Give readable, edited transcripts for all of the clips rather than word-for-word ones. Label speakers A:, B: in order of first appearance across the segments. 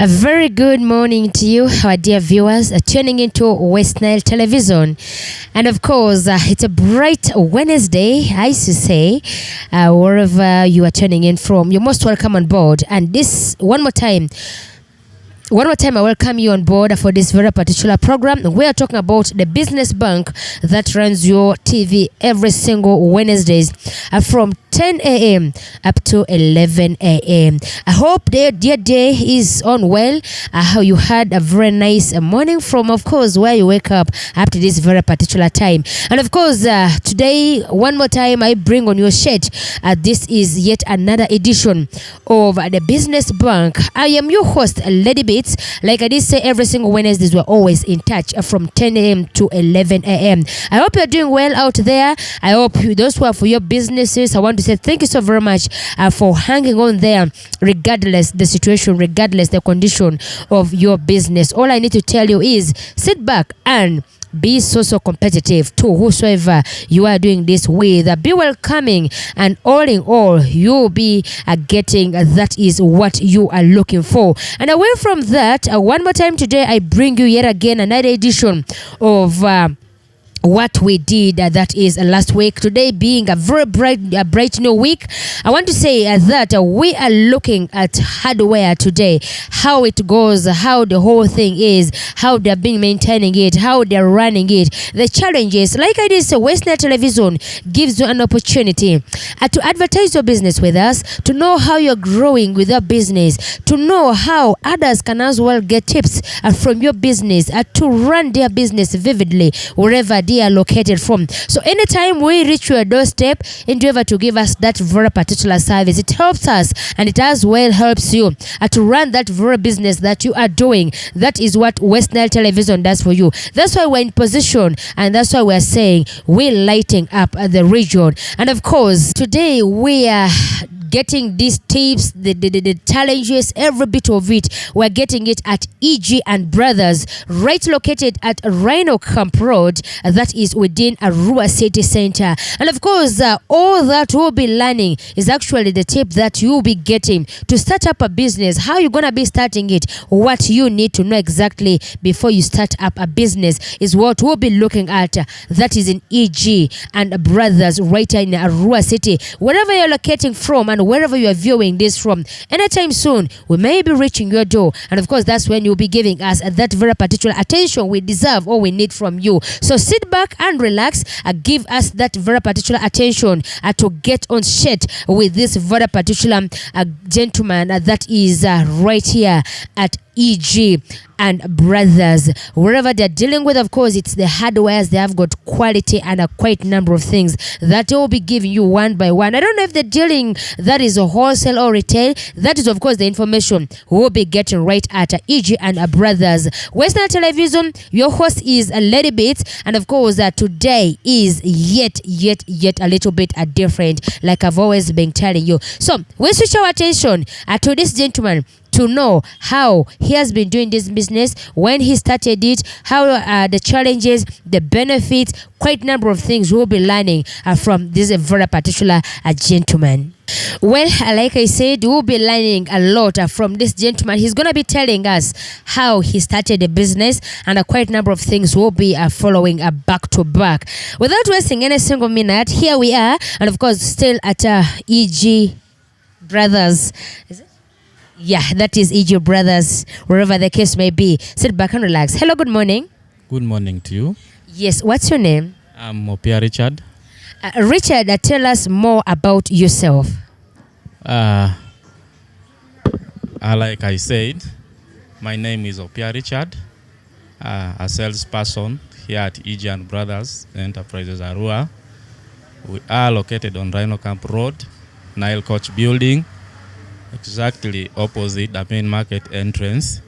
A: A very good morning to you, our dear viewers, tuning into West Nile Television. And of course, it's a bright Wednesday, I should say, wherever you are tuning in from. You're most welcome on board. And this, one more time, I welcome you on board for this very particular program. We are talking about the business bank that runs your TV every single Wednesdays from 10 a.m. up to 11 a.m. I hope your day is on well. How you had a very nice morning from, of course, where you wake up to this very particular time. And of course, today, one more time, I bring on your shed. This is yet another edition of the Business Bank. I am your host, Lady Bits. Like I did say, every single Wednesdays, we're always in touch from 10 a.m. to 11 a.m. I hope you're doing well out there. I hope those who are for your businesses, I want to say thank you so very much for hanging on there, regardless the situation, regardless the condition of your business. All I need to tell you is sit back and be so competitive to whosoever you are doing this with. Be welcoming, and all in all, you'll be getting that is what you are looking for. And away from that, one more time today, I bring you yet again another edition of what we did that is last week. Today being a very bright new week, I want to say that we are looking at hardware today, how it goes, how the whole thing is, how they've been maintaining it, how they're running it, the challenges. Like I did say, West Nile Television gives you an opportunity to advertise your business with us, to know how you're growing with your business, to know how others can as well get tips from your business, to run their business vividly wherever they are located from. So anytime we reach your doorstep, endeavor to give us that very particular service. It helps us, and it as well helps you to run that very business that you are doing. That is what West Nile Television does for you. That's why we're in position, and that's why we're saying we're lighting up the region. And of course, today we are getting these tips, the challenges, every bit of it. We're getting it at EG and Brothers, right located at Rhino Camp Road, that is within Arua City Center. And of course, all that we'll be learning is actually the tip that you'll be getting to start up a business, how you're going to be starting it, what you need to know exactly before you start up a business is what we'll be looking at. That is in EG and Brothers, right in Arua City. Wherever you're locating from and wherever you are viewing this from, anytime soon we may be reaching your door, and of course that's when you'll be giving us that very particular attention we deserve or we need from you. So sit back and relax, give us that very particular attention to get on shit with this very particular gentleman that is right here at EG and Brothers. Wherever they're dealing with, of course, it's the hardwares. They have got quality and a quite number of things that they will be giving you one by one. I don't know if they're dealing that is a wholesale or retail. That is, of course, the information we'll be getting right at EG and Brothers. West Nile Television, your host is Lady Bits, and of course, today is yet a little bit different, like I've always been telling you. So we switch our attention to this gentleman to know how he has been doing this business, when he started it, how the challenges, the benefits, quite a number of things we'll be learning from this very particular gentleman. Well, like I said, we'll be learning a lot from this gentleman. He's going to be telling us how he started the business, and quite a number of things we'll be following back to back. Without wasting any single minute, here we are, and of course still at EG Brothers. Is it? Yeah, that is EG Brothers, wherever the case may be. Sit back and relax. Hello, good morning.
B: Good morning to you.
A: Yes, what's your name?
B: I'm Opia Richard.
A: Richard, tell us more about yourself.
B: Like I said, my name is Opia Richard, a salesperson here at EG and Brothers Enterprises Arua. We are located on Rhino Camp Road, Nile Coach Building, exactly opposite the main market entrance.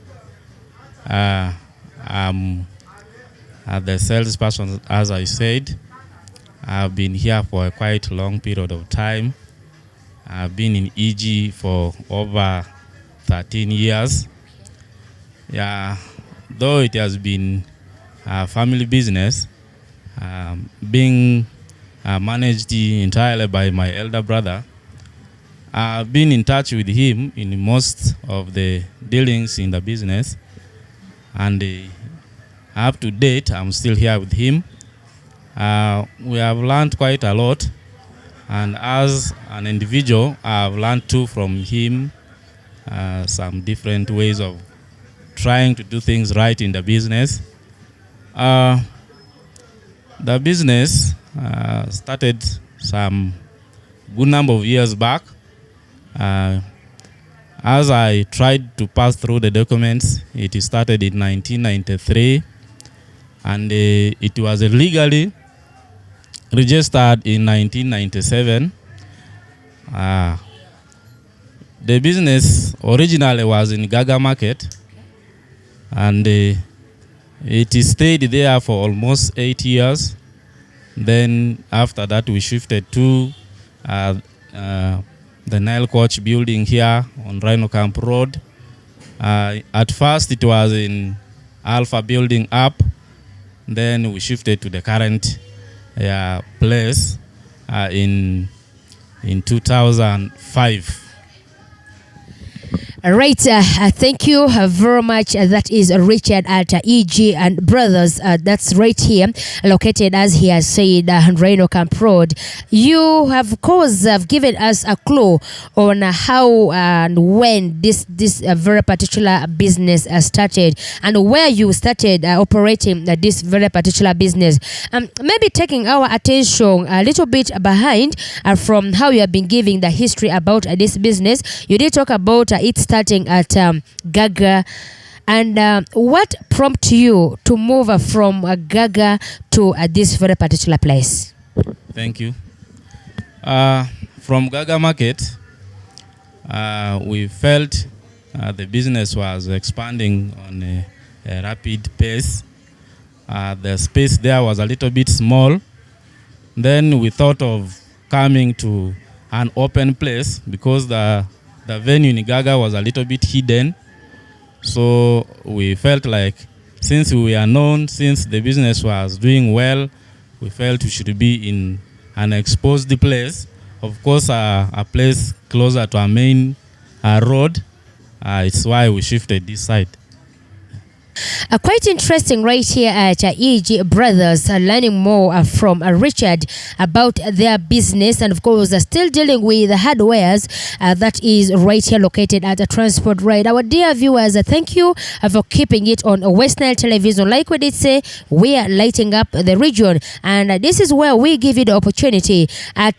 B: I'm the salesperson, as I said. I've been here for a quite long period of time. I've been in EG for over 13 years. Yeah, though it has been a family business, being managed entirely by my elder brother, I've been in touch with him in most of the dealings in the business, and up to date, I'm still here with him. We have learned quite a lot, and as an individual, I've learned too from him some different ways of trying to do things right in the business. The business started some good number of years back. As I tried to pass through the documents, it started in 1993, and it was legally registered in 1997. The business originally was in Gaga Market, and it stayed there for almost 8 years. Then after that, we shifted to the Nile Coach building here on Rhino Camp Road. At first, it was in Alpha building up. Then we shifted to the current place in 2005.
A: Right, thank you very much. That is Richard at EG and Brothers. That's right here, located, as he has said, Rhino Camp Road. You have, of course, given us a clue on how and when this very particular business started, and where you started operating this very particular business. Maybe taking our attention a little bit behind from how you have been giving the history about this business. You did talk about it starting at Gaga, and what prompted you to move from Gaga to this very particular place?
B: Thank you. From Gaga Market, we felt the business was expanding on a rapid pace. The space there was a little bit small. Then we thought of coming to an open place because the venue in Gaga was a little bit hidden. So we felt like since we are known, since the business was doing well, we felt we should be in an exposed place. Of course, a place closer to our main road. It's why we shifted this side.
A: Quite interesting right here at EG Brothers, learning more from Richard about their business, and of course still dealing with the hardwares that is right here located at the Transport Ride. Our dear viewers, thank you for keeping it on West Nile Television. Like we did say, we are lighting up the region, and this is where we give you the opportunity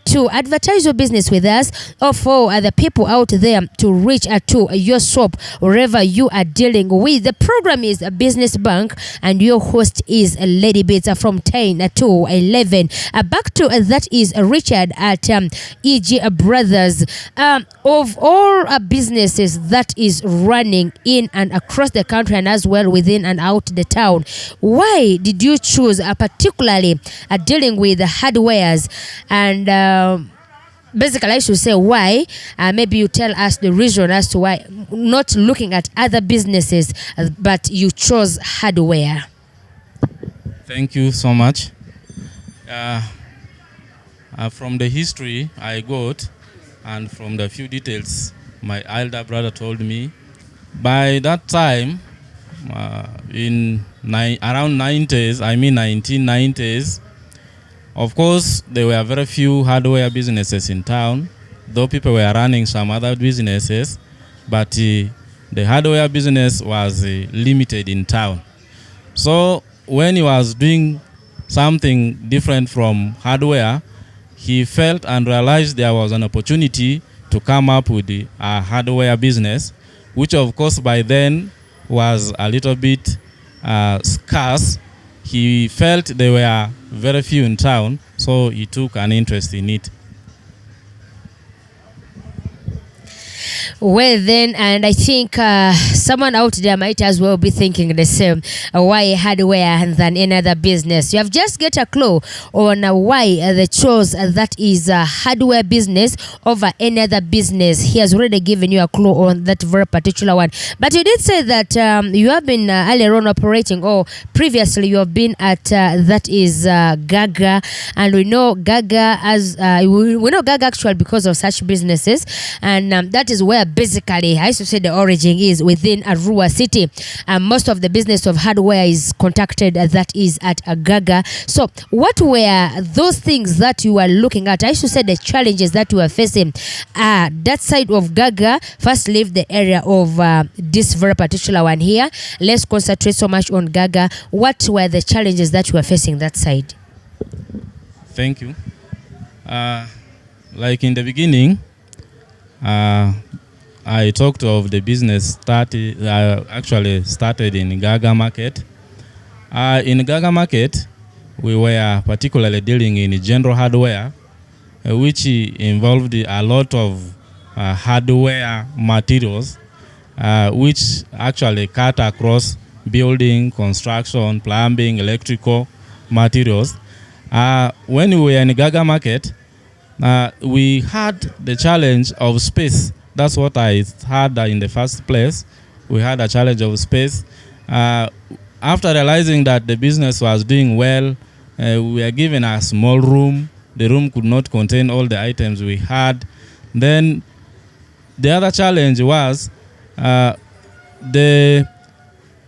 A: to advertise your business with us, or for the people out there to reach to your shop wherever you are dealing with. The program is Business Bank, and your host is Lady Bits from 10 to 11. Back to that is Richard at EG Brothers. Of all businesses that is running in and across the country, and as well within and out the town, why did you choose particularly dealing with the hardwares? And basically, I should say why. Maybe you tell us the reason as to why not looking at other businesses, but you chose hardware.
B: Thank you so much. From the history I got, and from the few details my elder brother told me, by that time, in around 90s, I mean 1990s, of course, there were very few hardware businesses in town, though people were running some other businesses, but the hardware business was limited in town. So when he was doing something different from hardware, he felt and realized there was an opportunity to come up with a hardware business, which of course by then was a little bit scarce. He felt there were very few in town, so he took an interest in it.
A: Well, then, and I think someone out there might as well be thinking the same. Why hardware than any other business? You have just get a clue on why they chose that is hardware business over any other business. He has already given you a clue on that very particular one. But you did say that you have been earlier on operating, or previously you have been at that is Gaga, and we know Gaga as we know Gaga actually because of such businesses, and that is where basically I used to say the origin is within Arua city. Most of the business of hardware is conducted that is at Gaga. So what were those things that you were looking at? I used to say the challenges that you were facing that side of Gaga. First leave the area of this very particular one here. Let's concentrate so much on Gaga. What were the challenges that you were facing that side?
B: Thank you. Like in the beginning, I talked of the business actually started in Gaga Market. In Gaga Market, we were particularly dealing in general hardware, which involved a lot of hardware materials, which actually cut across building, construction, plumbing, electrical materials. When we were in Gaga Market, we had the challenge of space. That's what I had in the first place. We had a challenge of space. After realizing that the business was doing well, we were given a small room. The room could not contain all the items we had. Then the other challenge was the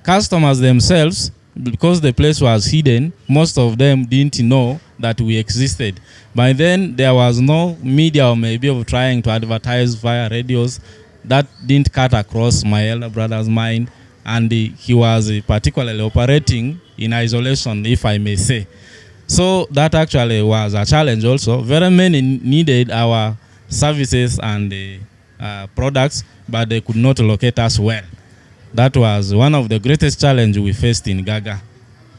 B: customers themselves, because the place was hidden, most of them didn't know that we existed. By then, there was no media or maybe of trying to advertise via radios. That didn't cut across my elder brother's mind, and he was particularly operating in isolation, if I may say. So that actually was a challenge also. Very many needed our services and products, but they could not locate us well. That was one of the greatest challenges we faced in Gaga.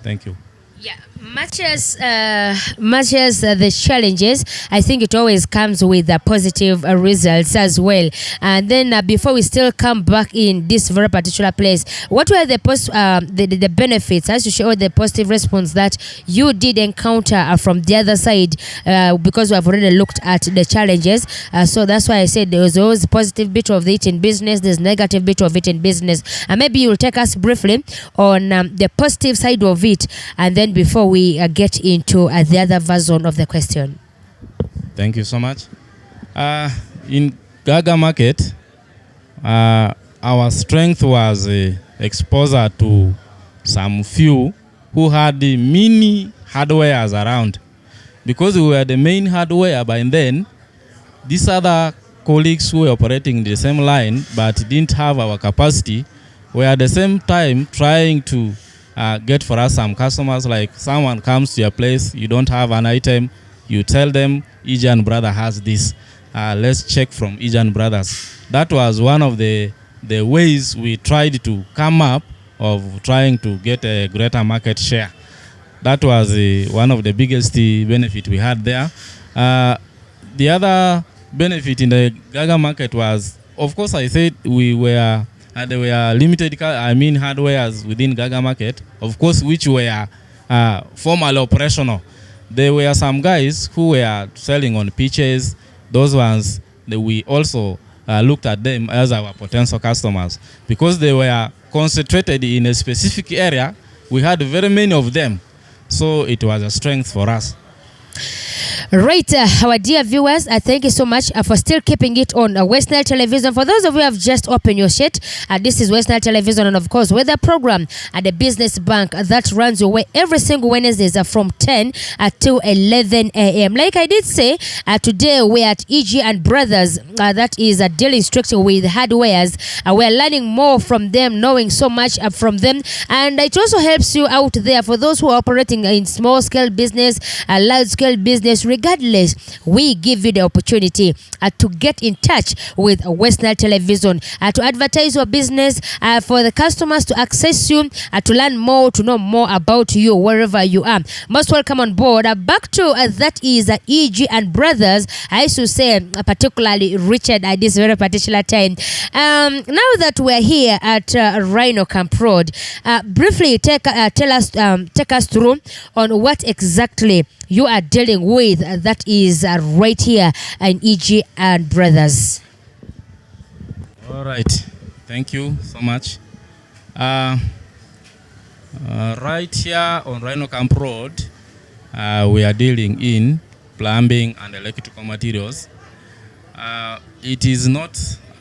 B: Thank you.
A: Yeah, much as the challenges, I think it always comes with positive results as well. And then before we still come back in this very particular place, what were the benefits, as to show the positive response that you did encounter from the other side? Because we have already looked at the challenges, so that's why I said there was always a positive bit of it in business, there's negative bit of it in business, and maybe you'll take us briefly on the positive side of it, and then before we get into the other version of the question.
B: Thank you so much. In Gaga Market, our strength was exposure to some few who had the mini hardwares around. Because we were the main hardware by then, these other colleagues who were operating in the same line but didn't have our capacity were at the same time trying to get for us some customers. Like someone comes to your place, you don't have an item, you tell them Ijan Brother has this. Let's check from Ijan Brothers. That was one of the ways we tried to come up of trying to get a greater market share. That was one of the biggest benefit we had there. The other benefit in the Gaga Market was, of course, I said there were limited, hardwares within Gaga Market, of course, which were formally operational. There were some guys who were selling on pitches. Those ones, we also looked at them as our potential customers. Because they were concentrated in a specific area, we had very many of them. So it was a strength for us.
A: Right, our dear viewers, thank you so much for still keeping it on West Nile Television. For those of you who have just opened your sheet, this is West Nile Television, and of course, weather program at the Business Bank that runs your way every single Wednesdays from 10 to 11 a.m. Like I did say, today we're at EG and Brothers, that is dealing strictly with hardwares. We're learning more from them, knowing so much from them, and it also helps you out there for those who are operating in small scale business, large scale scale business, regardless, we give you the opportunity to get in touch with West Nile Television, to advertise your business, for the customers to access you, to learn more, to know more about you wherever you are. Most welcome on board. Back to that is EG and Brothers. I used to say, particularly Richard, at this very particular time. Now that we're here at Rhino Camp Road, briefly take us through on what exactly you are dealing with. That is right here in EG and Brothers.
B: All right. Thank you so much. Right here on Rhino Camp Road, we are dealing in plumbing and electrical materials. It is not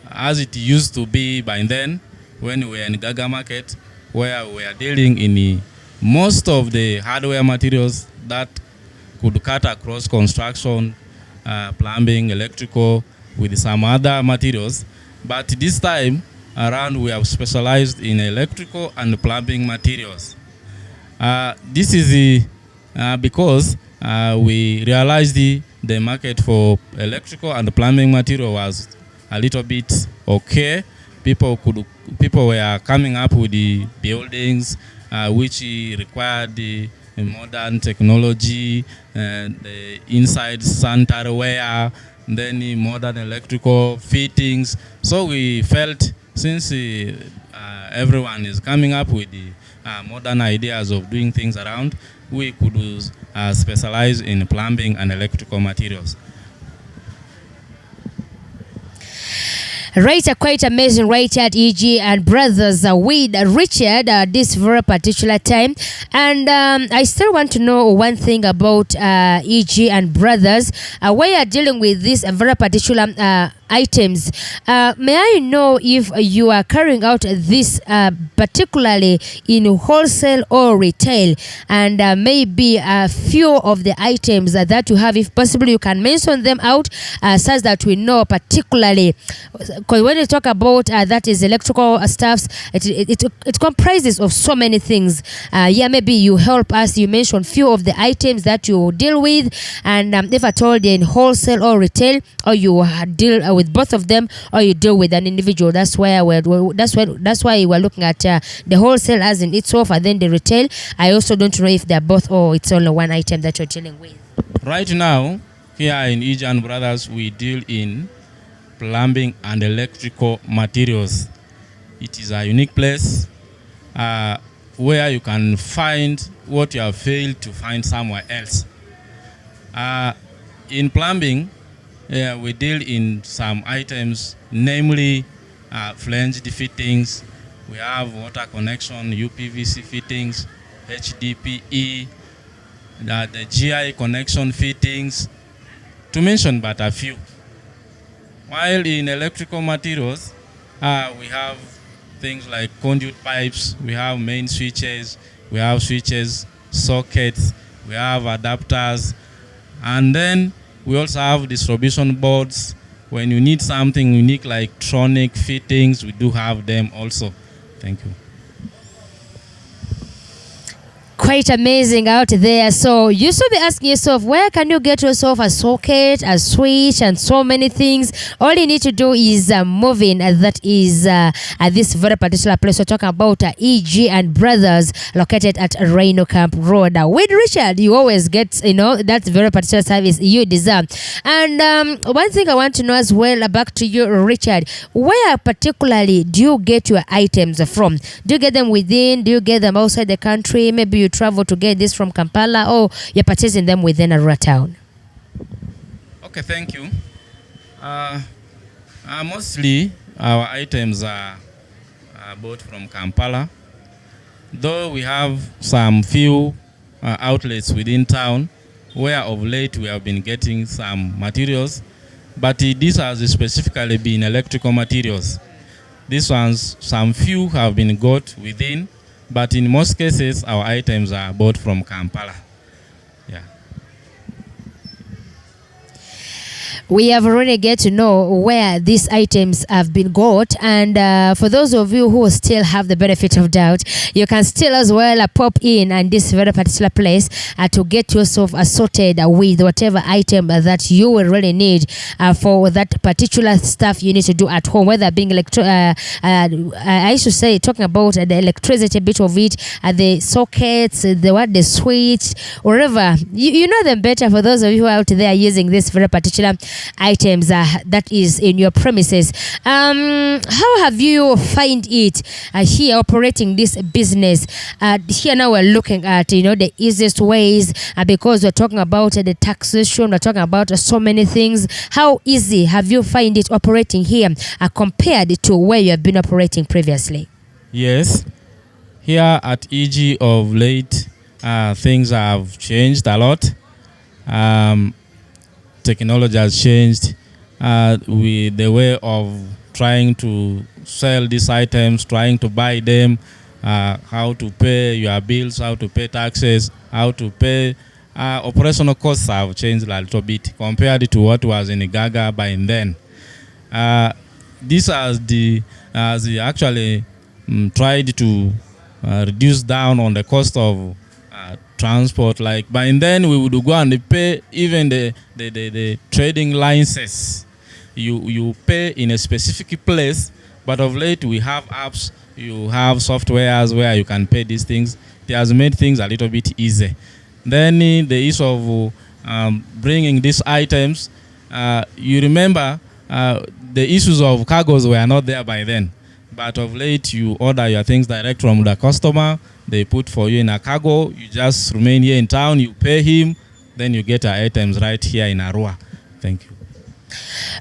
B: as it used to be by then when we were in Gaga Market, where we are dealing in most of the hardware materials that could cut across construction, plumbing, electrical, with some other materials. But this time around, we have specialized in electrical and plumbing materials. This is because we realized the market for electrical and plumbing material was a little bit okay. People were coming up with the buildings which required the modern technology, the inside sanitary ware, then the modern electrical fittings. So we felt, since everyone is coming up with the modern ideas of doing things around, we could specialize in plumbing and electrical materials.
A: Right, quite amazing right at EG and Brothers with Richard this very particular time. And I still want to know one thing about EG and Brothers. We are dealing with this very particular items. May I know if you are carrying out this particularly in wholesale or retail, and maybe a few of the items that you have, if possible, you can mention them out such that we know particularly, because when you talk about that is electrical stuffs, it comprises of so many things. Yeah, maybe you help us, you mention few of the items that you deal with, and if at all they're in wholesale or retail, or you deal with both of them, or you deal with an individual. That's why we're looking at the wholesale as in itself, and then the retail. I also don't know if they're both or it's only one item that you're dealing with.
B: Right now, here in EG and Brothers, we deal in plumbing and electrical materials. It is a unique place where you can find what you have failed to find somewhere else. In plumbing, we deal in some items, namely flanged fittings. We have water connection, UPVC fittings, HDPE, the GI connection fittings, to mention but a few. While in electrical materials, we have things like conduit pipes, we have main switches, we have switches, sockets, we have adapters, and then we also have distribution boards. When you need something unique like tronic fittings, we do have them also. Thank you.
A: Quite amazing out there. So you should be asking yourself, where can you get yourself a socket, a switch, and so many things? All you need to do is move in. That is at this very particular place. We're talking about EG and Brothers, located at Rhino Camp Road. With Richard, you always get, that very particular service you deserve. And one thing I want to know as well, back to you, Richard, where particularly do you get your items from? Do you get them within? Do you get them outside the country? Maybe you travel to get this from Kampala, or you're purchasing them within Arua town?
B: Okay, thank you. Mostly our items are bought from Kampala, though we have some few outlets within town where of late we have been getting some materials, but these has specifically been electrical materials. These ones, some few have been got within, but in most cases, our items are bought from Kampala. Yeah.
A: we have already get to know where these items have been got, and for those of you who still have the benefit of doubt, you can still as well pop in and this very particular place to get yourself assorted with whatever item that you will really need for that particular stuff you need to do at home, whether being I should say, talking about the electricity bit of it, the sockets, the switch, wherever you know them better. For those of you who are out there using this very particular items that is in your premises, how have you find it here operating this business? Here now we're looking at the easiest ways, because we're talking about the taxation, we're talking about so many things. How easy have you find it operating here compared to where you have been operating previously?
B: Yes, here at EG of late, things have changed a lot. Technology has changed. With the way of trying to sell these items, trying to buy them, how to pay your bills, how to pay taxes, how to pay operational costs have changed a little bit compared to what was in Gaga by then. This has actually tried to reduce down on the cost of transport. Like by then we would go and pay even the trading licenses. You pay in a specific place, but of late we have apps, you have softwares where you can pay these things. It has made things a little bit easy. Then the issue of bringing these items, you remember the issues of cargoes were not there by then. But of late, you order your things direct from the customer. They put for you in a cargo. You just remain here in town. You pay him. Then you get your items right here in Arua. Thank you.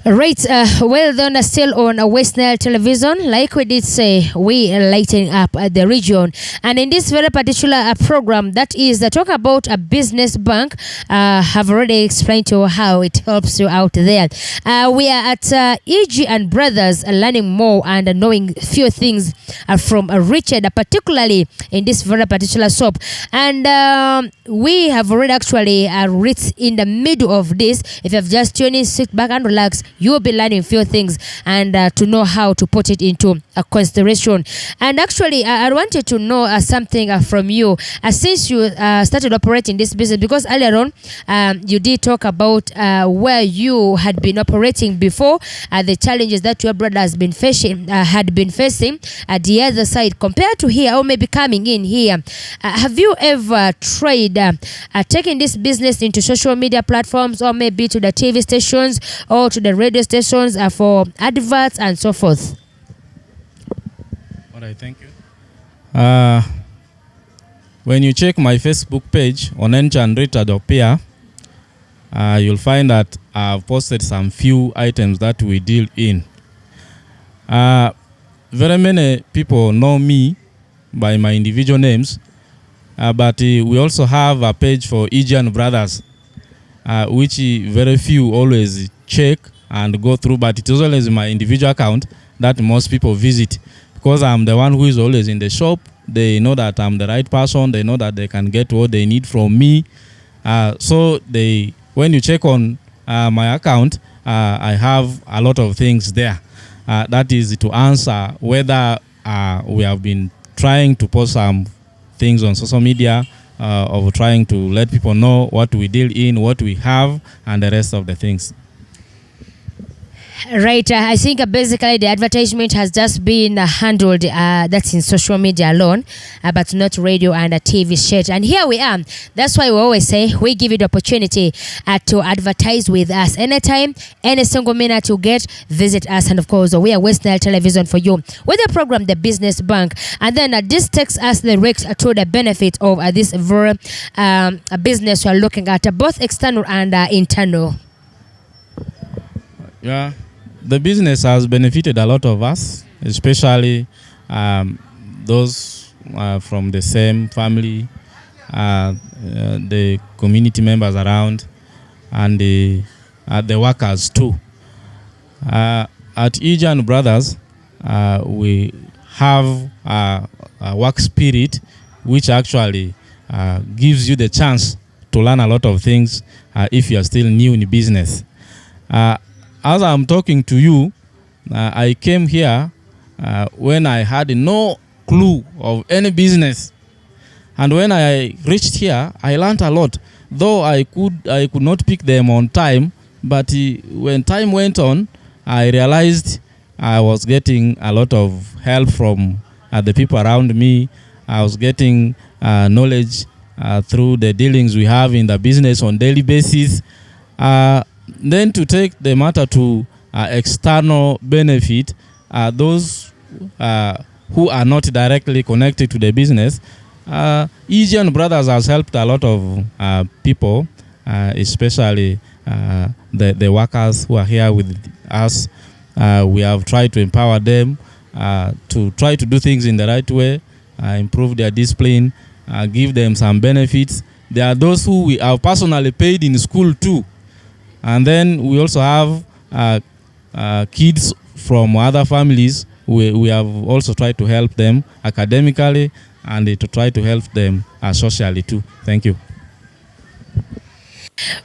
A: Right, well done. Still on West Nile Television, like we did say, we are lighting up the region, and in this very particular program, that is talk about a business bank. Have already explained to you how it helps you out there. We are at EG and Brothers, learning more and knowing few things from Richard, particularly in this very particular soap, and we have already actually reached in the middle of this. If you have just tuned in, sit back and relax. You will be learning few things and to know how to put it into a consideration. And actually, I wanted to know something from you since you started operating this business, because earlier on you did talk about where you had been operating before, the challenges that your brother has been facing, at the other side compared to here, or maybe coming in here. Have you ever tried taking this business into social media platforms, or maybe to the TV stations or to the radio stations for adverts and so forth?
B: All right, thank you. When you check my Facebook page on enchanrita.pr, you'll find that I've posted some few items that we deal in. Very many people know me by my individual names, but we also have a page for EG Brothers, which very few always check and go through, but it is always my individual account that most people visit, because I'm the one who is always in the shop. They know that I'm the right person. They know that they can get what they need from me. So when you check on my account, I have a lot of things there. That is to answer whether we have been trying to post some things on social media, of trying to let people know what we deal in, what we have, and the rest of the things.
A: Right, I think basically the advertisement has just been handled, that's in social media alone, but not radio and TV shit. And here we are. That's why we always say we give you the opportunity to advertise with us anytime, any single minute you get, visit us. And of course, we are West Nile Television for you with the program The Business Bank. And then this takes us direct to the benefit of this very business we are looking at, both external and internal.
B: Yeah. The business has benefited a lot of us, especially those from the same family, the community members around, and the workers too. At EG Brothers, we have a work spirit which actually gives you the chance to learn a lot of things if you are still new in business. Uh, as I'm talking to you, I came here when I had no clue of any business. And when I reached here, I learned a lot. Though I could not pick them on time, but when time went on, I realized I was getting a lot of help from the people around me. I was getting knowledge through the dealings we have in the business on daily basis. Then to take the matter to external benefit, those who are not directly connected to the business, Asian Brothers has helped a lot of people, especially the workers who are here with us. We have tried to empower them to try to do things in the right way, improve their discipline, give them some benefits. There are those who we have personally paid in school too. And then we also have kids from other families. We have also tried to help them academically and to try to help them socially too. Thank you.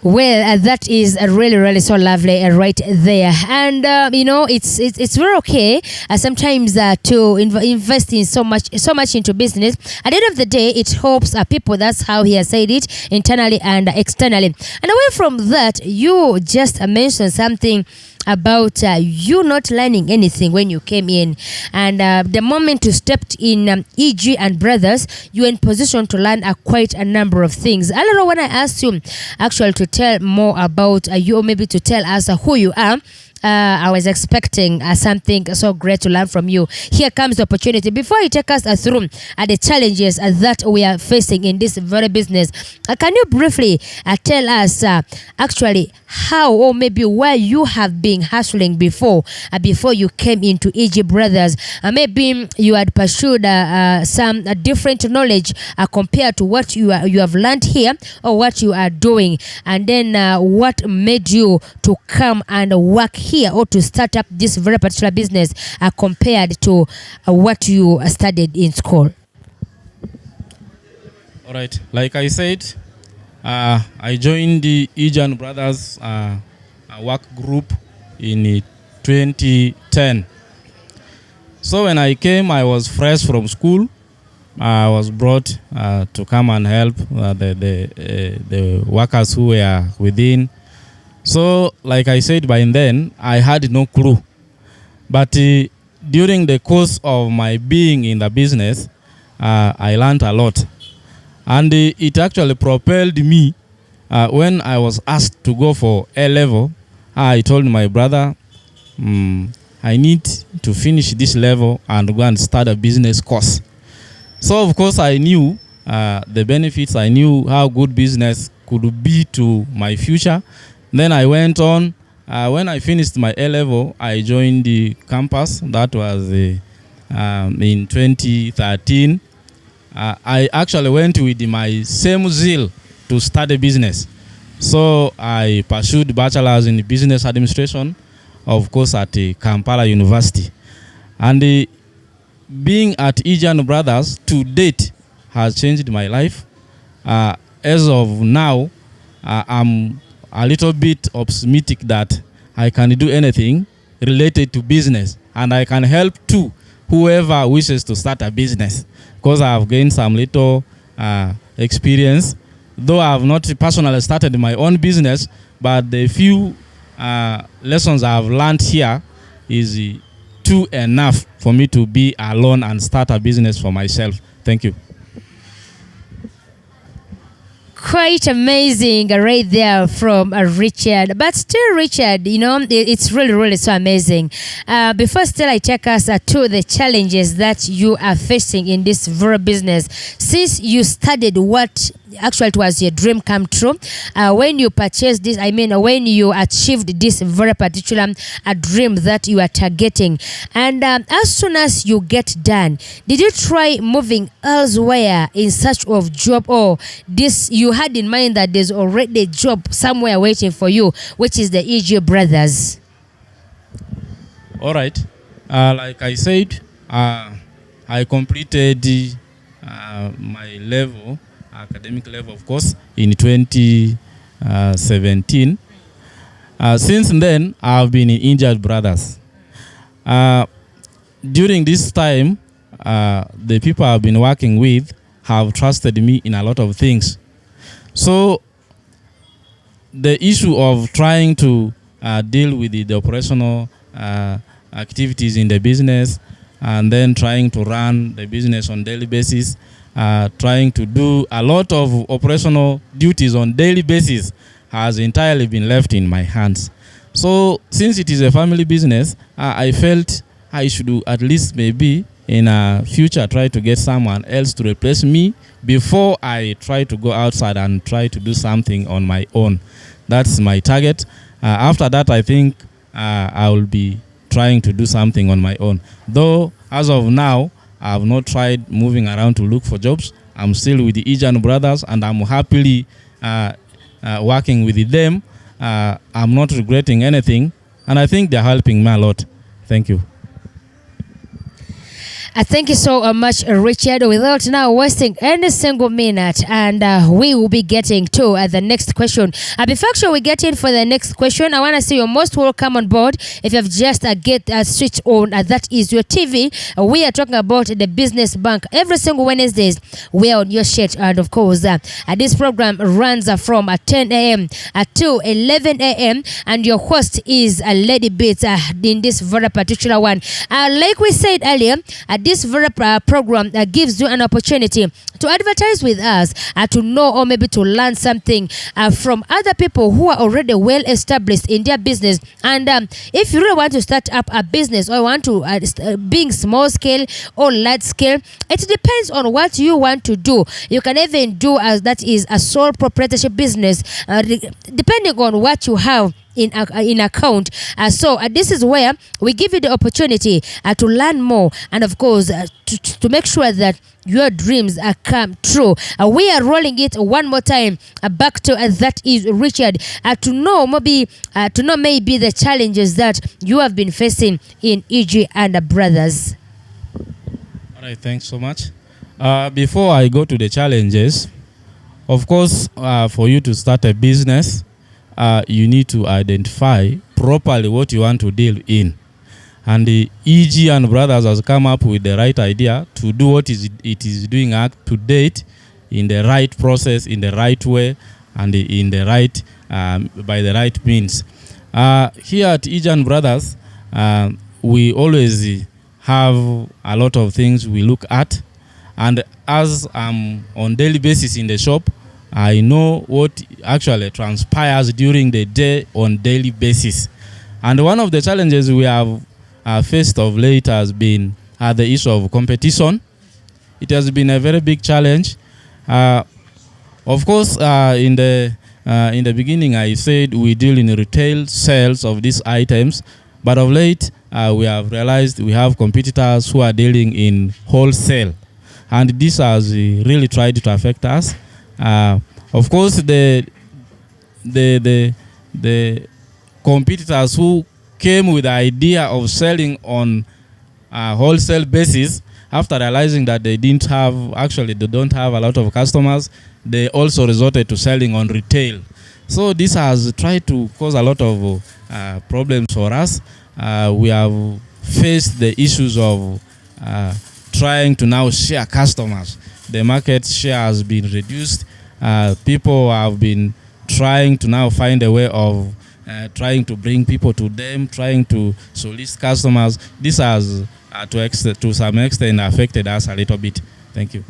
A: Well, that is really, really so lovely right there. And, it's very okay sometimes to invest in so much into business. At the end of the day, it helps people. That's how he has said it, internally and externally. And away from that, you just mentioned something about you not learning anything when you came in, and the moment you stepped in EG and Brothers, you were in position to learn quite a number of things. I don't know, when I asked you actually to tell more about you, or maybe to tell us who you are, I was expecting something so great to learn from you. Here comes the opportunity. Before you take us through the challenges that we are facing in this very business, can you briefly tell us actually how, or maybe where you have been hustling before you came into EG Brothers? Maybe you had pursued some different knowledge compared to what you have learned here, or what you are doing, and then what made you to come and work here, or to start up this very particular business compared to what you studied in school?
B: All right. Like I said, I joined the Asian Brothers work group in 2010. So when I came, I was fresh from school. I was brought to come and help the workers who were within. So, like I said, by then, I had no clue. But during the course of my being in the business, I learned a lot. And it actually propelled me. When I was asked to go for A-level, I told my brother, I need to finish this level and go and start a business course. So, of course, I knew the benefits. I knew how good business could be to my future. Then I went on. When I finished my A-level, I joined the campus. That was in 2013. I actually went with my same zeal to start a business. So I pursued bachelor's in business administration, of course, at Kampala University. And being at Asian Brothers to date has changed my life. As of now, I'm a little bit optimistic that I can do anything related to business, and I can help too whoever wishes to start a business, because I have gained some little experience. Though I have not personally started my own business, but the few lessons I have learned here is too enough for me to be alone and start a business for myself. Thank you.
A: Quite amazing right there from Richard. But still, Richard, it's really, really so amazing. Before still I take us to the challenges that you are facing in this very business, since you studied what actually it was your dream come true, when you purchased this, when you achieved this very particular dream that you are targeting, and as soon as you get done, did you try moving elsewhere in search of job, or this you had in mind that there's already a job somewhere waiting for you, which is the EG Brothers?
B: All right. Like I said, I completed my level, academic level, of course, in 2017. Since then, I've been in Injured Brothers. During this time, the people I've been working with have trusted me in a lot of things. So the issue of trying to deal with the operational activities in the business, and then trying to run the business on daily basis, trying to do a lot of operational duties on daily basis has entirely been left in my hands. So since it is a family business, I felt I should at least maybe in a future try to get someone else to replace me before I try to go outside and try to do something on my own. That's my target. After that, I think I will be trying to do something on my own. Though, as of now, I have not tried moving around to look for jobs. I'm still with the Ijan Brothers, and I'm happily working with them. I'm not regretting anything, and I think they're helping me a lot. Thank you.
A: Thank you so much, Richard. Without now wasting any single minute, and we will be getting to the next question. Before we get in for the next question, I want to say you're most welcome on board. If you have just get switch on, that is your TV. We are talking about the Business Bank. Every single Wednesdays, we are on your shit. And of course, this program runs from 10 a.m. to 11 a.m. And your host is Lady Bits in this very particular one. Like we said earlier, this very program gives you an opportunity to advertise with us, to know or maybe to learn something from other people who are already well established in their business. And if you really want to start up a business or want to being small scale or large scale, it depends on what you want to do. You can even do as that is a sole proprietorship business, depending on what you have in account. So this is where we give you the opportunity to learn more, and of course to make sure that your dreams come true. We are rolling it one more time back to that is Richard, to know maybe the challenges that you have been facing in EG and Brothers.
B: All right, thanks so much. Before I go to the challenges, of course, for you to start a business, you need to identify properly what you want to deal in. And the EG and Brothers has come up with the right idea to do what it is doing up to date in the right process, in the right way, and in the right by the right means. Here at EG and Brothers, we always have a lot of things we look at, and as I'm on daily basis in the shop, I know what actually transpires during the day on daily basis. And one of the challenges we have faced of late has been the issue of competition. It has been a very big challenge. Of course, in the beginning, I said we deal in retail sales of these items, but of late, we have realized we have competitors who are dealing in wholesale, and this has really tried to affect us. Of course, the competitors who came with the idea of selling on a wholesale basis, after realizing that they don't have a lot of customers, they also resorted to selling on retail. So this has tried to cause a lot of problems for us. We have faced the issues of trying to now share customers. The market share has been reduced. People have been trying to now find a way of trying to bring people to them, trying to solicit customers. This has, to some extent, affected us a little bit. Thank you.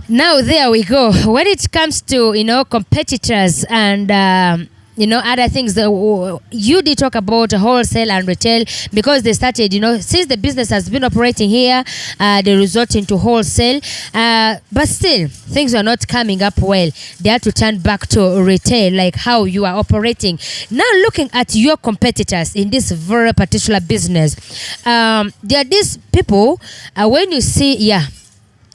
A: Now there we go. When it comes to competitors and other things that you did talk about wholesale and retail, because they started, since the business has been operating here, they resort into wholesale, but still things are not coming up well. They have to turn back to retail, like how you are operating. Now looking at your competitors in this very particular business, there are these people, when you see,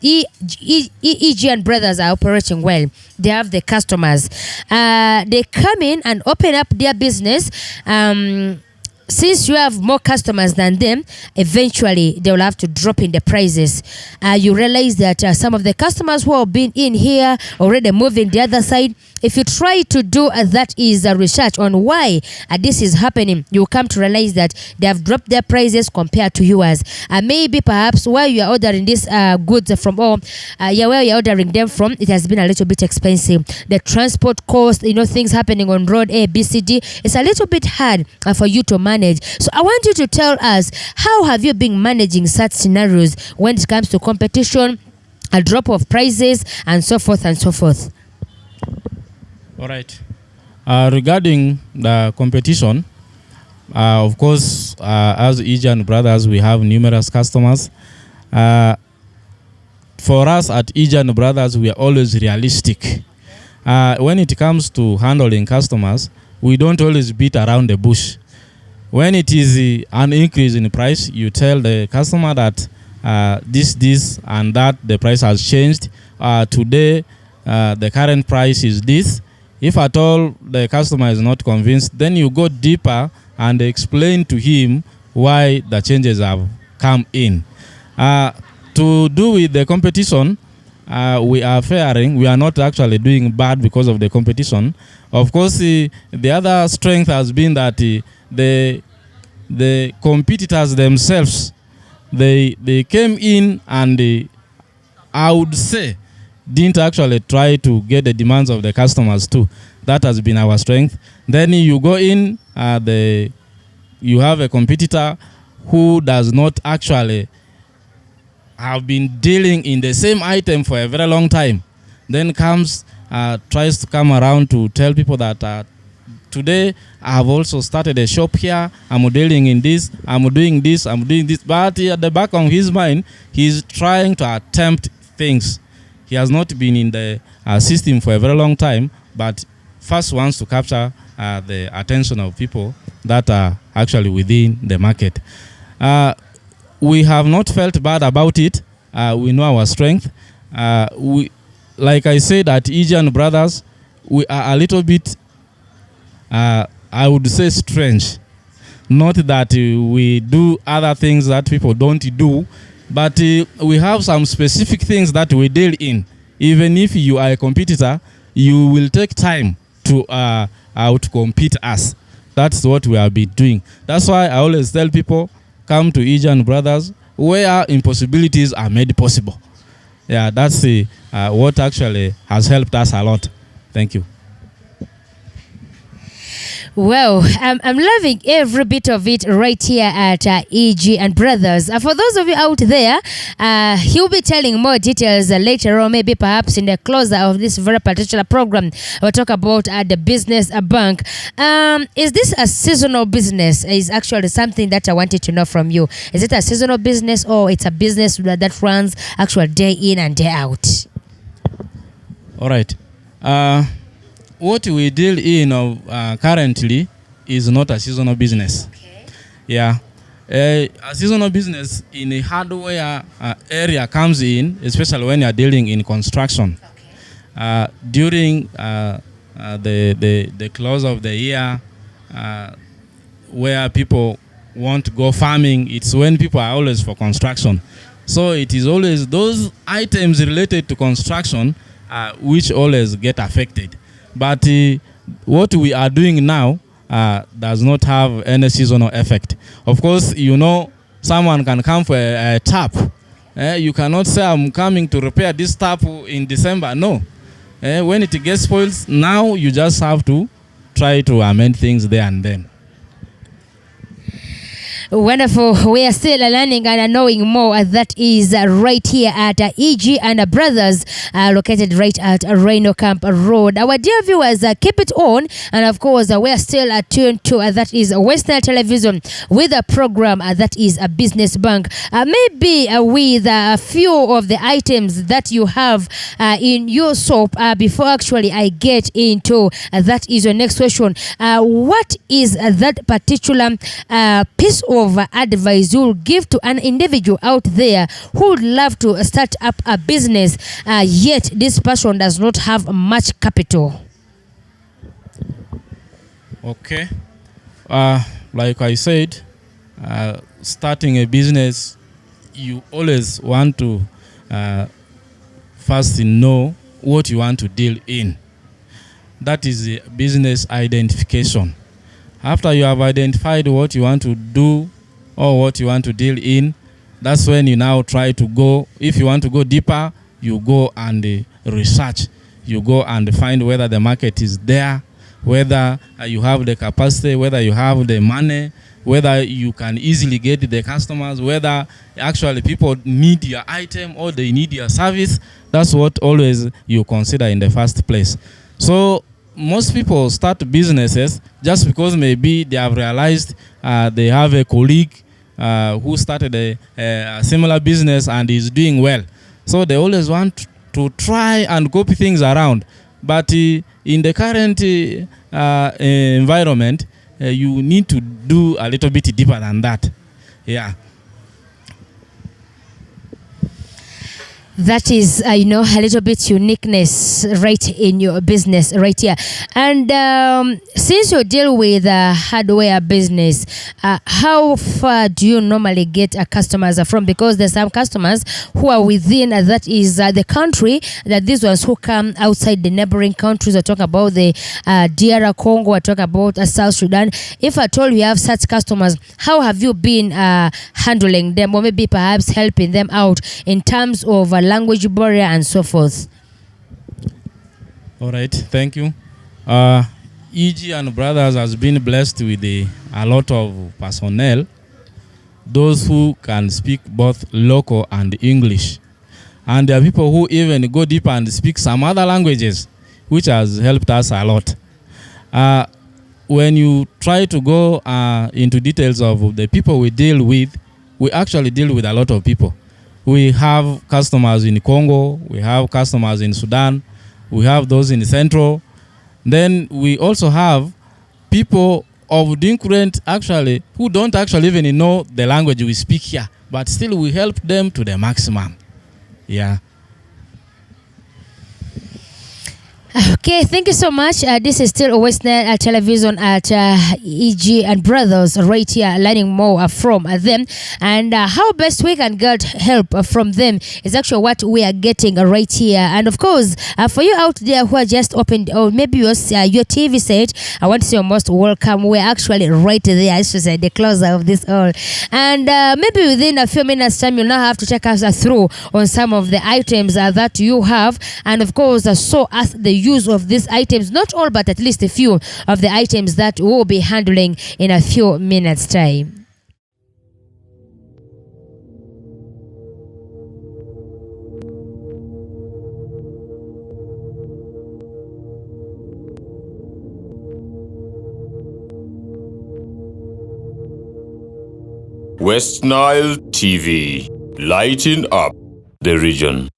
A: EG and Brothers are operating well. They have the customers. They come in and open up their business. Since you have more customers than them, eventually they will have to drop in the prices. You realize that some of the customers who have been in here already moving the other side, if you try to do that is research on why this is happening, you come to realize that they have dropped their prices compared to yours. Maybe perhaps where you are ordering these goods from, or where you're ordering them from, it has been a little bit expensive. The transport cost, things happening on road A, B, C, D, it's a little bit hard for you to manage. So I want you to tell us, how have you been managing such scenarios when it comes to competition, a drop of prices, and so forth and so forth?
B: All right. Regarding the competition, of course, as Ijan Brothers, we have numerous customers. For us at Ijan Brothers, we are always realistic. When it comes to handling customers, we don't always beat around the bush. When it is an increase in price, you tell the customer that this, and that the price has changed. Today, the current price is this. If at all the customer is not convinced, then you go deeper and explain to him why the changes have come in. To do with the competition, we are faring. We are not actually doing bad because of the competition. Of course, the other strength has been that the competitors themselves, they came in and I would say didn't actually try to get the demands of the customers too. That has been our strength. Then you go in, you have a competitor who does not actually have been dealing in the same item for a very long time. Then comes, tries to come around to tell people that today I have also started a shop here. I'm dealing in this. I'm doing this. I'm doing this. But at the back of his mind, he's trying to attempt things. He has not been in the system for a very long time, but first wants to capture the attention of people that are actually within the market. We have not felt bad about it. We know our strength. Like I said, at Ijan Brothers, we are a little bit, I would say, strange. Not that we do other things that people don't do, but we have some specific things that we deal in. Even if you are a competitor, you will take time to out-compete us. That's what we have been doing. That's why I always tell people, come to Ijan Brothers, where impossibilities are made possible. Yeah, that's what actually has helped us a lot. Thank you.
A: Well, I'm loving every bit of it right here at EG and Brothers. For those of you out there, he'll be telling more details later on, maybe perhaps in the closer of this very particular program. We'll talk about the business bank. Is this a seasonal business? Is actually something that I wanted to know from you. Is it a seasonal business, or it's a business that runs actual day in and day out?
B: All right. What we deal in currently is not a seasonal business.
A: Okay.
B: Yeah. A seasonal business in a hardware area comes in, especially when you're dealing in construction.
A: Okay.
B: During the close of the year, where people want to go farming, it's when people are always for construction. So it is always those items related to construction which always get affected. But what we are doing now does not have any seasonal effect. Of course, someone can come for a tap. You cannot say, I'm coming to repair this tap in December. No. When it gets spoiled, now you just have to try to amend things there and then.
A: Wonderful. We are still learning and knowing more. That is right here at EG and Brothers, located right at Rhino Camp Road. Our dear viewers, keep it on. And of course, we are still tuned to that is West Nile Television with a program that is a business bank. Maybe with a few of the items that you have in your soap. Before actually I get into that is your next question. What is that particular piece of advice you will give to an individual out there who would love to start up a business, yet this person does not have much capital?
B: Okay. Like I said, starting a business, you always want to first know what you want to deal in. That is the business identification. After you have identified what you want to do or what you want to deal in, that's when you now try to go. If you want to go deeper, you go and research. You go and find whether the market is there, whether you have the capacity, whether you have the money, whether you can easily get the customers, whether actually people need your item or they need your service. That's what always you consider in the first place. So most people start businesses just because maybe they have realized they have a colleague who started a similar business and is doing well. So they always want to try and copy things around. But in the current environment, you need to do a little bit deeper than that. Yeah.
A: That is, a little bit uniqueness right in your business right here. And since you deal with hardware business, how far do you normally get customers from? Because there's some customers who are within, that is the country, that these ones who come outside the neighboring countries. I talk about the DR Congo, I talk about South Sudan. If at all you have such customers, how have you been handling them, or maybe perhaps helping them out in terms of language barrier and so forth?
B: All right, thank you. EG and Brothers has been blessed with a lot of personnel, those who can speak both local and English. And there are people who even go deep and speak some other languages, which has helped us a lot. When you try to go into details of the people we deal with, we actually deal with a lot of people. We have customers in Congo, we have customers in Sudan, we have those in Central. Then we also have people of different, actually, who don't actually even know the language we speak here, but still we help them to the maximum. Yeah.
A: Okay, thank you so much. This is still West Nile Television at EG and Brothers right here, learning more from them. And how best we can get help from them is actually what we are getting right here. And of course, for you out there who are just opened, or maybe your TV set, I want to say you're most welcome. We're actually right there, I should say, the closer of this all. And maybe within a few minutes time, you'll now have to check us through on some of the items that you have. And of course, so as the use of these items, not all, but at least a few of the items that we'll be handling in a few minutes time.
C: West Nile TV, lighting up the region.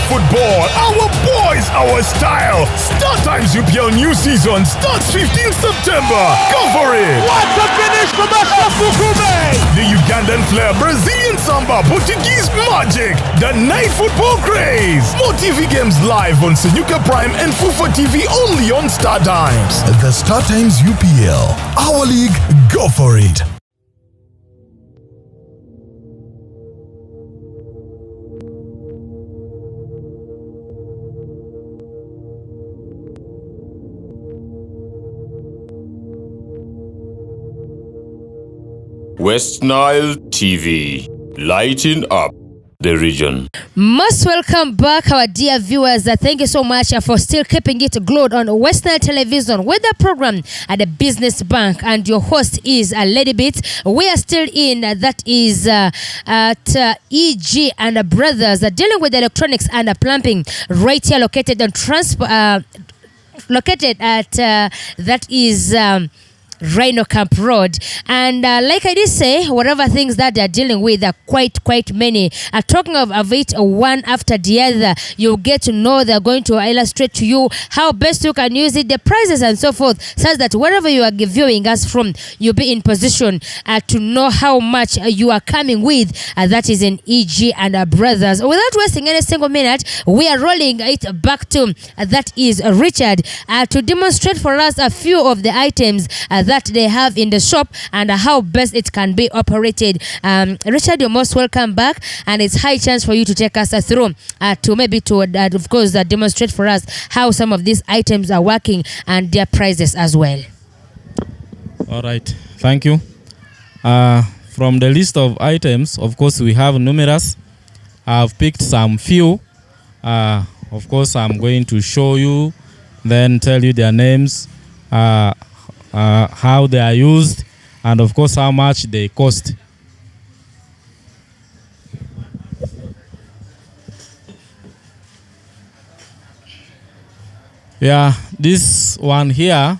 D: Football, our boys, our style. Star Times UPL new season starts 15th September. Go for it!
E: What a finish from Ashraf Bukume!
D: The Ugandan flair, Brazilian samba, Portuguese magic, the night football craze. More TV games live on Senyuka Prime and Fufa TV only on Star Times. The Star Times UPL, our league, go for it.
C: West Nile TV, lighting up the region.
A: Most welcome back, our dear viewers. Thank you so much for still keeping it glued on West Nile Television with the program at the Business Bank. And your host is Lady Bit. We are still in, that is at EG and Brothers, dealing with electronics and plumbing, right here located on located at that is Rhino Camp Road. And like I did say, whatever things that they're dealing with are quite many. Talking of it one after the other, you'll get to know. They're going to illustrate to you how best you can use it, the prices and so forth, such that wherever you are viewing us from, you'll be in position to know how much you are coming with. That is in EG and Brothers. Without wasting any single minute, we are rolling it back to that is Richard to demonstrate for us a few of the items that they have in the shop and how best it can be operated. Richard, you're most welcome back, and it's high chance for you to take us through of course demonstrate for us how some of these items are working and their prices as well.
B: All right, thank you. From the list of items, of course, we have numerous. I've picked some few. Of course, I'm going to show you, then tell you their names, how they are used, and of course how much they cost. Yeah, this one here,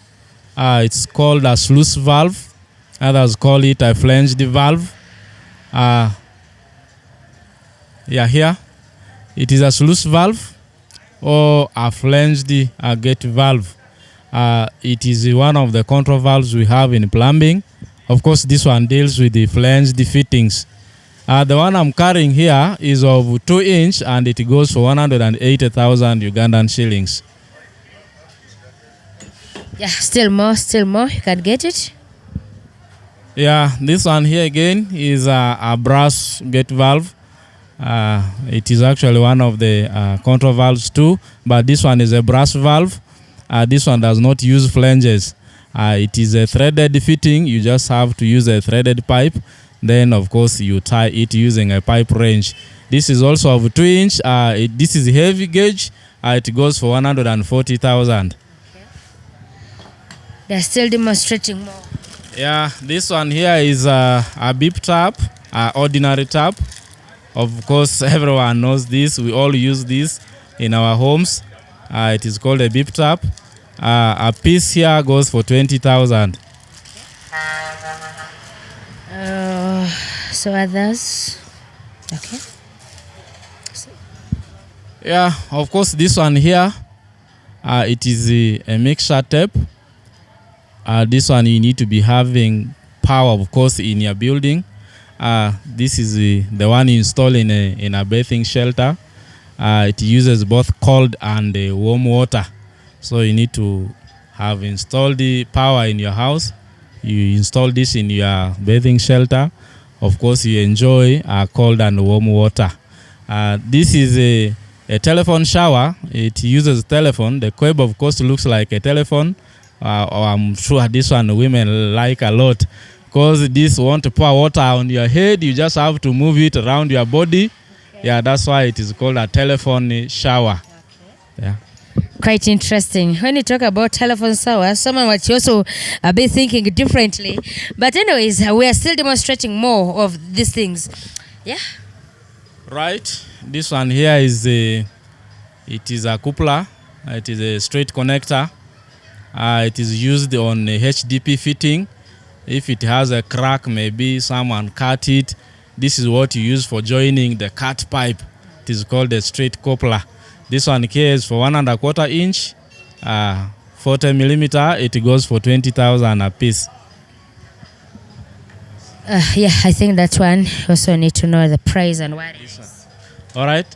B: it's called a sluice valve. Others call it a flanged valve. Here it is a sluice valve or a flanged gate valve. It is one of the control valves we have in plumbing. Of course, this one deals with the flanged fittings. The one I'm carrying here is of 2-inch and it goes for 180,000 Ugandan shillings.
A: Yeah, still more. You can get it.
B: Yeah, this one here again is a brass gate valve. It is actually one of the control valves too, but this one is a brass valve. This one does not use flanges. It is a threaded fitting. You just have to use a threaded pipe. Then, of course, you tie it using a pipe wrench. This is also of 2-inch. This is heavy gauge. It goes for 140,000. Okay.
A: They're still demonstrating more.
B: Yeah, this one here is a beep tap, ordinary tap. Of course, everyone knows this. We all use this in our homes. It is called a beep tap. A piece here goes for 20,000.
A: So others, okay.
B: Yeah, of course, this one here, it is a mixture tape. This one you need to be having power, of course, in your building. This is the one you install in a bathing shelter. It uses both cold and warm water. So you need to have installed the power in your house. You install this in your bathing shelter. Of course, you enjoy cold and warm water. This is a telephone shower. It uses telephone. The Queb, of course, looks like a telephone. I'm sure this one women like a lot, because this want to pour water on your head. You just have to move it around your body. Okay. Yeah, that's why it is called a telephone shower. Okay. Yeah.
A: Quite interesting. When you talk about telephone shower, someone might also be thinking differently. But anyways, we are still demonstrating more of these things. Yeah.
B: Right. This one here is it is a coupler. It is a straight connector. It is used on a HDP fitting. If it has a crack, maybe someone cut it. This is what you use for joining the cut pipe. It is called a straight coupler. This one here is for 1.25 inch, 40 millimeter. It goes for 20,000 a piece.
A: Yeah, I think that one also need to know the price and what it is.
B: All right.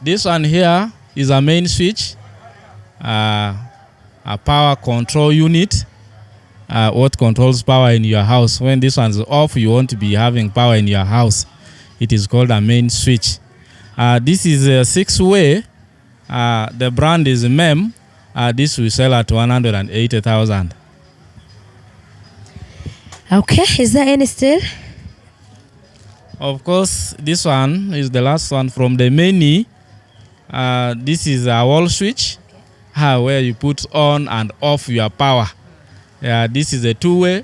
B: This one here is a main switch, a power control unit. What controls power in your house. When this one's off, you want to be having power in your house. It is called a main switch. This is a 6-way. The brand is MEM. This we sell at 180,000.
A: Okay, is there any still?
B: Of course, this one is the last one from the menu. This is a wall switch, where you put on and off your power. This is a two-way.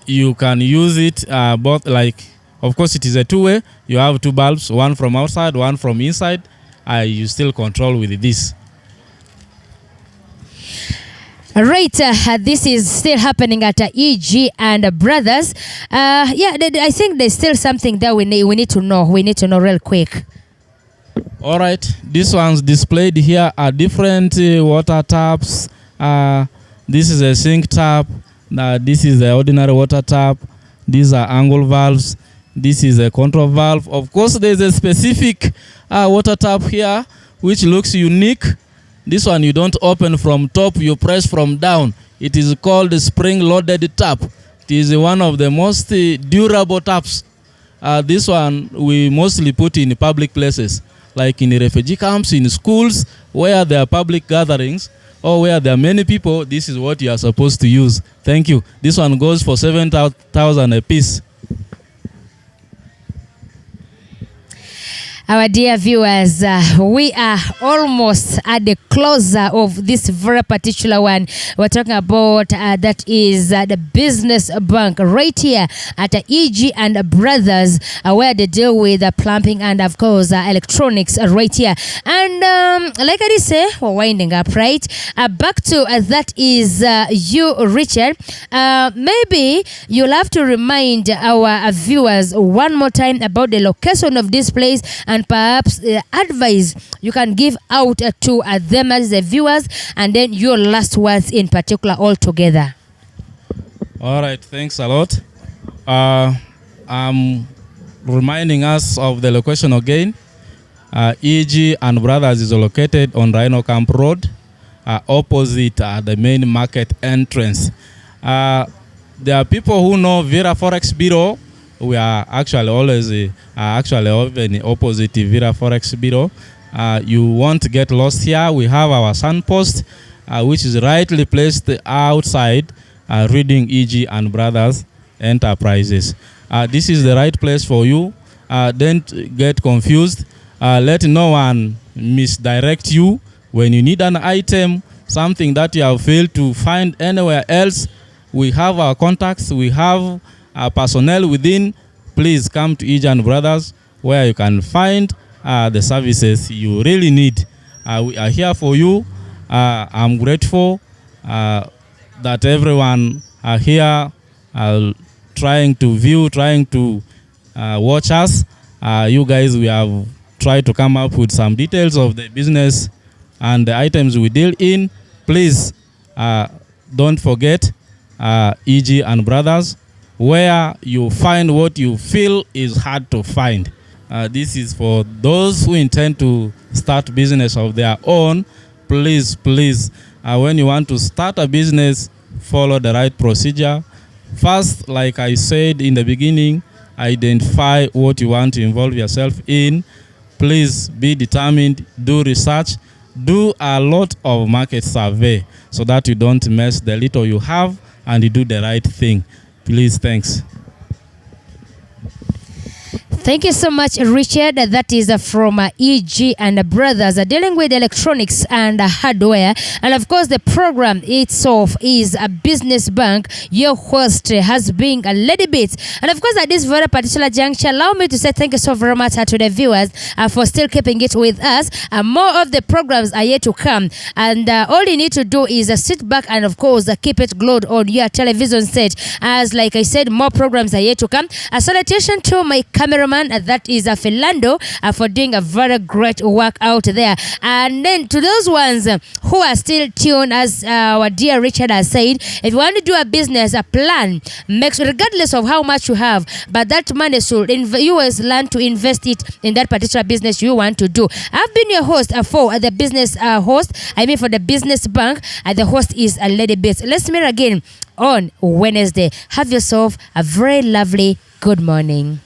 B: You can use it both, like, of course it is a two-way. You have two bulbs, one from outside, one from inside. You still control with this.
A: Right, this is still happening at EG and Brothers. I think there's still something that we need to know. We need to know real quick.
B: All right, this one's displayed here are different water taps. This is a sink tap. This is the ordinary water tap. These are angle valves. This is a control valve. Of course, there's a specific water tap here which looks unique. This one you don't open from top, you press from down. It is called a spring-loaded tap. It is one of the most durable taps. This one we mostly put in public places, like in refugee camps, in schools, where there are public gatherings, or where there are many people. This is what you are supposed to use. Thank you. This one goes for 7,000 a piece.
A: Our dear viewers, we are almost at the closer of this very particular one. We're talking about that is the business bank right here at EG and Brothers, where they deal with plumbing and of course electronics right here. And like I did say, we're winding up, right? Back to that is you, Richard. Maybe you'll have to remind our viewers one more time about the location of this place, and perhaps advice you can give out to them as the viewers, and then your last words in particular altogether.
B: All right, thanks a lot. I'm reminding us of the location again. EG and Brothers is located on Rhino Camp Road, opposite the main market entrance. There are people who know Vera Forex Bureau. We are actually always often opposite Vera Forex Bureau. You won't get lost here. We have our signpost, which is rightly placed outside, reading EG and Brothers Enterprises. This is the right place for you. Don't get confused. Let no one misdirect you. When you need an item, something that you have failed to find anywhere else, we have our contacts. We have personnel within. Please come to EG and Brothers, where you can find the services you really need. We are here for you. I'm grateful that everyone are here trying to view, trying to watch us. You guys, we have tried to come up with some details of the business and the items we deal in. Please don't forget EG and Brothers, where you find what you feel is hard to find. This is for those who intend to start business of their own. Please, when you want to start a business, follow the right procedure. First, like I said in the beginning, identify what you want to involve yourself in. Please be determined, do research, do a lot of market survey so that you don't mess the little you have and you do the right thing. Please, thanks.
A: Thank you so much, Richard. That is from EG and Brothers, dealing with electronics and hardware. And of course, the program itself is a business bank. Your host has been a Lady Bits. And of course, at this very particular juncture, allow me to say thank you so very much to the viewers for still keeping it with us. More of the programs are yet to come. And all you need to do is sit back and, of course, keep it glued on your television set. As, like I said, more programs are yet to come. A salutation to my cameraman, that is Philando, for doing a very great work out there. And then to those ones who are still tuned, as our dear Richard has said, if you want to do a business, a plan, make sure, regardless of how much you have, but that money should you always learn to invest it in that particular business you want to do. I've been your host for the business for the business bank. The host is a Lady Bits. Let's meet again on Wednesday. Have yourself a very lovely good morning.